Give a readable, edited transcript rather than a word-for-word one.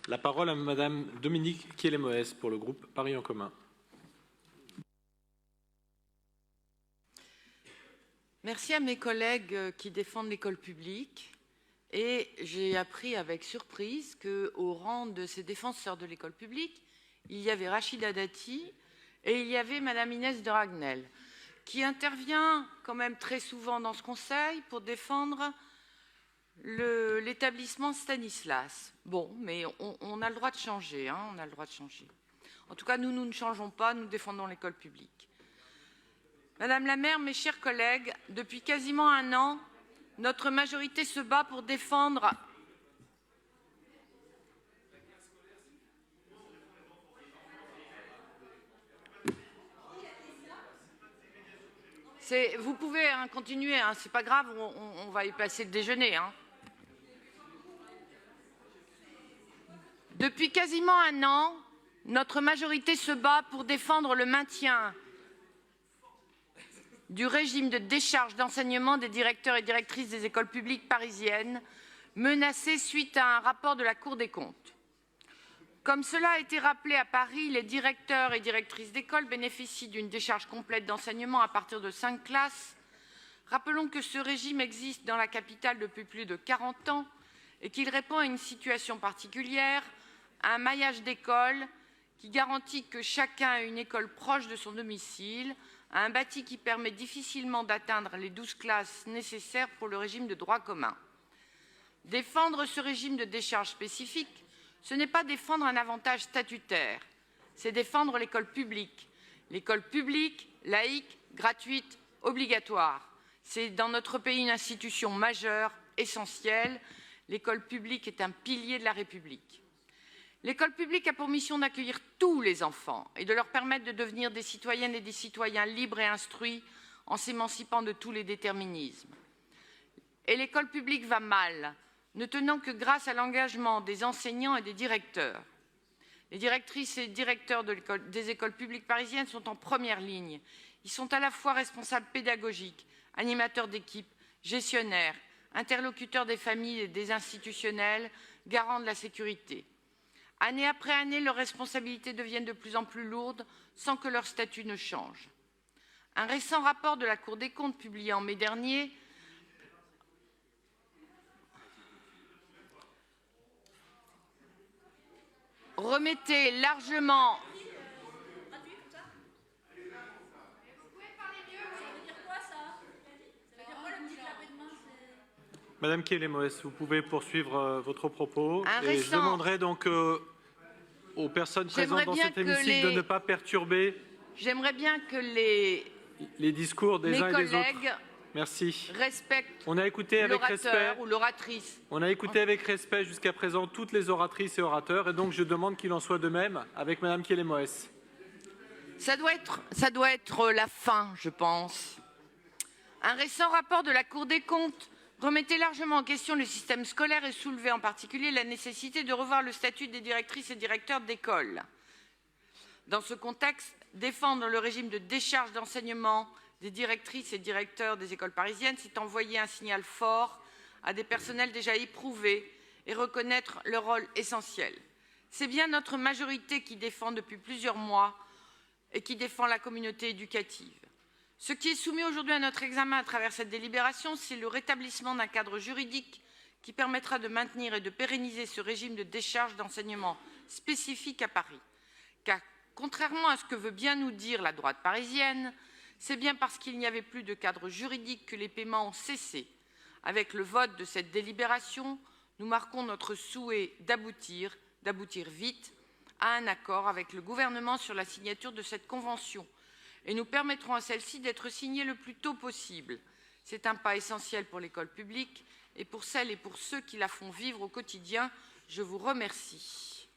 La parole à Madame Dominique Kielemoes pour le groupe Paris en commun. Merci à mes collègues qui défendent l'école publique. Et j'ai appris avec surprise qu'au rang de ces défenseurs de l'école publique, il y avait Rachida Dati et il y avait Madame Inès de Ragnel, qui intervient quand même très souvent dans ce conseil pour défendre l'établissement Stanislas. Bon, mais on a le droit de changer, hein, on a le droit de changer. En tout cas, nous ne changeons pas, nous défendons l'école publique. Madame la maire, mes chers collègues, depuis quasiment un an, notre majorité se bat pour défendre vous pouvez continuer, hein, c'est pas grave, on va y passer le déjeuner. Hein. Depuis quasiment un an, notre majorité se bat pour défendre le maintien du régime de décharge d'enseignement des directeurs et directrices des écoles publiques parisiennes, menacés suite à un rapport de la Cour des comptes. Comme cela a été rappelé à Paris, les directeurs et directrices d'école bénéficient d'une décharge complète d'enseignement à partir de 5 classes. Rappelons que ce régime existe dans la capitale depuis plus de 40 ans et qu'il répond à une situation particulière, à un maillage d'écoles qui garantit que chacun a une école proche de son domicile, à un bâti qui permet difficilement d'atteindre les 12 classes nécessaires pour le régime de droit commun. Défendre ce régime de décharge spécifique, ce n'est pas défendre un avantage statutaire, c'est défendre l'école publique, laïque, gratuite, obligatoire. C'est dans notre pays une institution majeure, essentielle. L'école publique est un pilier de la République. L'école publique a pour mission d'accueillir tous les enfants et de leur permettre de devenir des citoyennes et des citoyens libres et instruits en s'émancipant de tous les déterminismes. Et l'école publique va mal, ne tenant que grâce à l'engagement des enseignants et des directeurs. Les directrices et directeurs des écoles publiques parisiennes sont en première ligne. Ils sont à la fois responsables pédagogiques, animateurs d'équipe, gestionnaires, interlocuteurs des familles et des institutionnels, garants de la sécurité. Année après année, leurs responsabilités deviennent de plus en plus lourdes sans que leur statut ne change. Un récent rapport de la Cour des comptes publié en mai dernier remettait largement Madame Kielemoes, vous pouvez poursuivre votre propos. Et je demanderai donc aux personnes présentes dans cet hémicycle de ne pas perturber J'aimerais bien que les discours des uns et des autres. Merci. Respectent on a écouté avec respect ou l'oratrice. On a écouté avec respect jusqu'à présent toutes les oratrices et orateurs, et donc je demande qu'il en soit de même avec Madame Kielemoes. Ça doit être la fin, je pense. Un récent rapport de la Cour des comptes remettait largement en question le système scolaire et soulevait en particulier la nécessité de revoir le statut des directrices et directeurs d'école. Dans ce contexte, défendre le régime de décharge d'enseignement des directrices et directeurs des écoles parisiennes, c'est envoyer un signal fort à des personnels déjà éprouvés et reconnaître leur rôle essentiel. C'est bien notre majorité qui défend depuis plusieurs mois et qui défend la communauté éducative. Ce qui est soumis aujourd'hui à notre examen à travers cette délibération, c'est le rétablissement d'un cadre juridique qui permettra de maintenir et de pérenniser ce régime de décharge d'enseignement spécifique à Paris. Car contrairement à ce que veut bien nous dire la droite parisienne, c'est bien parce qu'il n'y avait plus de cadre juridique que les paiements ont cessé. Avec le vote de cette délibération, nous marquons notre souhait d'aboutir vite à un accord avec le gouvernement sur la signature de cette convention et nous permettrons à celle-ci d'être signée le plus tôt possible. C'est un pas essentiel pour l'école publique et pour celles et pour ceux qui la font vivre au quotidien. Je vous remercie.